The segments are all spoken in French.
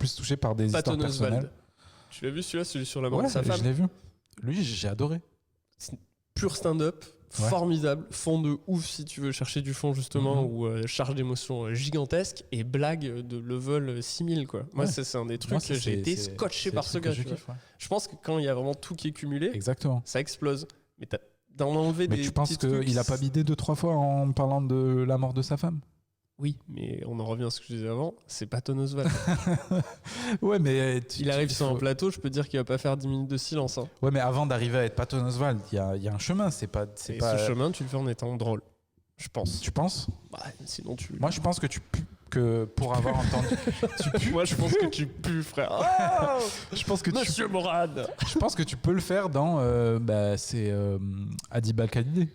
plus touché par des histoires Patton personnelles. Oswalt. Tu l'as vu celui-là, celui sur la mort Ouais, de sa femme? je l'ai vu. Lui, j'ai adoré. C'est pur stand-up, Ouais. formidable, fond de ouf si tu veux chercher du fond justement, ou charge d'émotion gigantesque et blague de level 6000 quoi. Moi Ouais. c'est un des trucs Moi, que j'ai été scotché par ce gars. Tu vois. ouais. Je pense que quand il y a vraiment tout qui est cumulé, Exactement. ça explose. Mais t'as d'en enlever Mais des tu penses petits trucs. qu'il a pas bidé 2-3 fois en parlant de la mort de sa femme? Oui, mais on en revient à ce que je disais avant, c'est Patton Oswalt. Ouais, mais Il arrive sur un plateau, je peux dire qu'il va pas faire 10 minutes de silence. Hein. Ouais, mais avant d'arriver à être Patton Oswalt, il y a un chemin. C'est pas. Et ce chemin, tu le fais en étant drôle. Je pense. Tu penses? Bah, sinon tu. Moi, je pense que que pour avoir entendu. Moi, je pense que tu pues, frère. Oh Je pense que Monsieur Morad. Je pense que tu peux le faire dans. C'est Adib Al-Khalidi.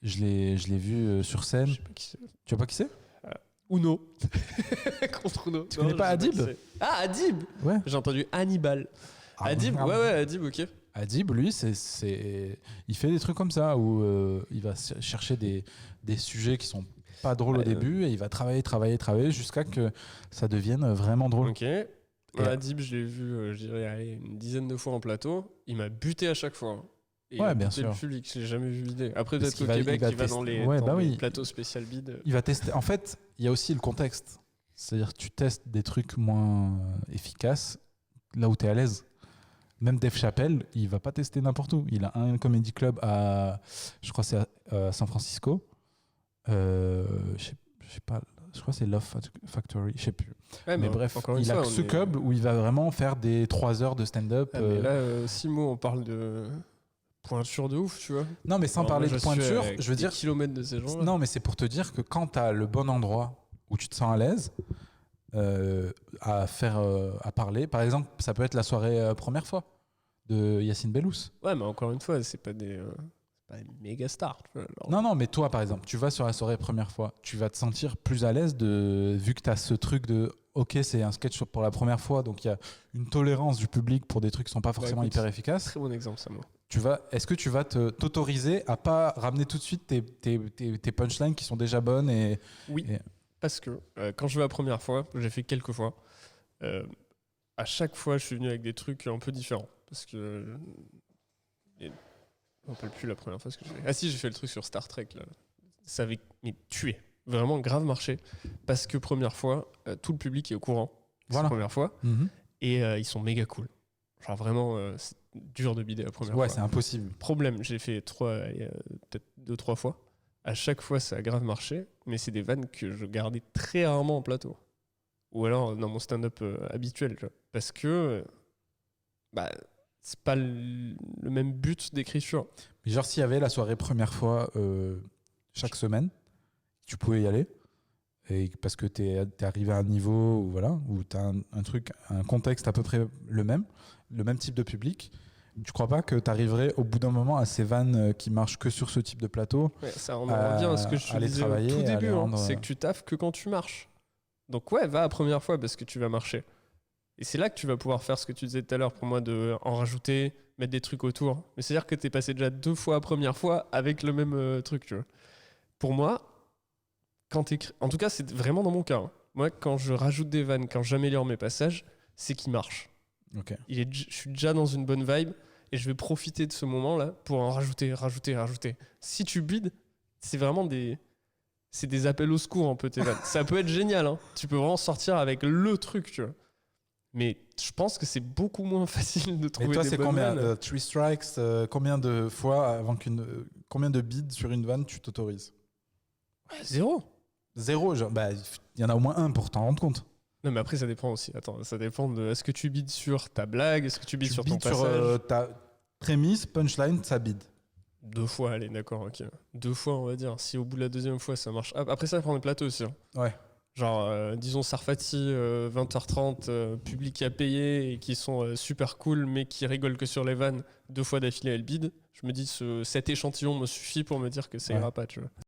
Je l'ai vu sur scène. Je sais pas qui c'est. Tu vois pas qui c'est? Uno. Contre Uno. Tu connais pas Adib? Ah, Adib. Ouais. J'ai entendu Hannibal. Ah, Adib, merde. ouais, Adib, ok. Adib, lui, il fait des trucs comme ça où il va chercher des sujets qui sont pas drôles au début et il va travailler jusqu'à que ça devienne vraiment drôle. Ok. Adib, je l'ai vu, je dirais, allez, une dizaine de fois en plateau. Il m'a buté à chaque fois. Et Ouais, il a bien buté sûr. le public, je l'ai jamais vu vider. Après, Parce peut-être qu'il au va- Québec, il va il va dans tester. les, Ouais, dans bah les oui. plateaux spécial bid. Il va tester. En fait, il y a aussi le contexte. C'est-à-dire que tu testes des trucs moins efficaces là où tu es à l'aise. Même Dave Chappelle, il va pas tester n'importe où. Il a un comedy club je crois que c'est à San Francisco. Je sais pas, je crois que c'est Love Factory, je sais plus. Ouais, Mais bref, encore une il a fois, que ce on est- club où il va vraiment faire des 3 heures de stand-up. Ah, mais là, Simo, on parle de pointure de ouf, tu vois. Non, mais sans Alors, parler moi, de je suis pointure, avec je veux des dire. kilomètres de ces gens. Non, mais c'est pour te dire que quand tu as le bon endroit où tu te sens à l'aise à parler, par exemple, ça peut être la soirée première fois de Yacine Bellous. Ouais, mais encore une fois, c'est pas des méga stars. Tu vois, alors. Non, mais toi, par exemple, tu vas sur la soirée première fois, tu vas te sentir plus à l'aise vu que tu as ce truc de ok, c'est un sketch pour la première fois, donc il y a une tolérance du public pour des trucs qui sont pas forcément écoute, hyper efficaces. Très bon exemple, ça, moi. Est-ce que tu vas t'autoriser à pas ramener tout de suite tes punchlines qui sont déjà bonnes Oui, parce que quand je vais la première fois, j'ai fait quelques fois, à chaque fois, je suis venu avec des trucs un peu différents. Parce que. Je me rappelle plus la première fois ce que j'ai fait. Ah si, j'ai fait le truc sur Star Trek, là. Ça avait tué. Vraiment grave marché. Parce que première fois, tout le public est au courant. C'est Voilà. la première fois. Mhm. Et ils sont méga cool. Genre vraiment, c'est dur de bider la première Ouais, fois. c'est impossible. Problème, j'ai fait peut-être 2-3 fois. À chaque fois, ça a grave marché, mais c'est des vannes que je gardais très rarement en plateau. Ou alors dans mon stand-up habituel, tu vois. Parce que c'est pas le même but d'écriture. Mais genre, s'il y avait la soirée première fois chaque semaine, tu pouvais y aller, et parce que t'es arrivé à un niveau où t'as un truc, un contexte à peu près le même type de public. Tu crois pas que t'arriverais au bout d'un moment à ces vannes qui marchent que sur ce type de plateau? Ouais, ça en revient à ce que je te aller disais au travailler, tout aller début, hein, rendre- c'est que tu taffes que quand tu marches. Donc ouais, va la première fois parce que tu vas marcher. Et c'est là que tu vas pouvoir faire ce que tu disais tout à l'heure pour moi, de en rajouter, mettre des trucs autour. Mais c'est-à-dire que t'es passé déjà 2 fois la première fois avec le même truc, tu vois. Pour moi, en tout cas, c'est vraiment dans mon cas. Hein. Moi, quand je rajoute des vannes, quand j'améliore mes passages, c'est qu'ils marchent. Ok. Je suis déjà dans une bonne vibe et je vais profiter de ce moment-là pour en rajouter. Si tu bides, c'est vraiment des appels au secours un peu tes vannes. Ça peut être génial, hein. Tu peux vraiment sortir avec le truc, tu vois. Mais je pense que c'est beaucoup moins facile de trouver Mais toi, des c'est bonnes combien vannes. 3 strikes, combien de fois combien de bids sur une vanne tu t'autorises? Ouais, 0. 0, genre, il y en a au moins un pour t'en rendre compte. Non, mais après, ça dépend aussi. Attends, ça dépend de. Est-ce que tu bides sur ta blague? Est-ce que tu bides Tu sur ton bides sur passage? ta prémisse, punchline, ça bide. 2 fois, allez, d'accord, ok. 2 fois, on va dire. Si au bout de la deuxième fois, ça marche. Après, ça prend des plateaux aussi. Hein. Ouais. Genre, disons Sarfati, 20h30, public à payer et qui sont super cool, mais qui rigolent que sur les vannes 2 fois d'affilée, elles bident. Je me dis, cet échantillon me suffit pour me dire que ça ira pas, tu vois.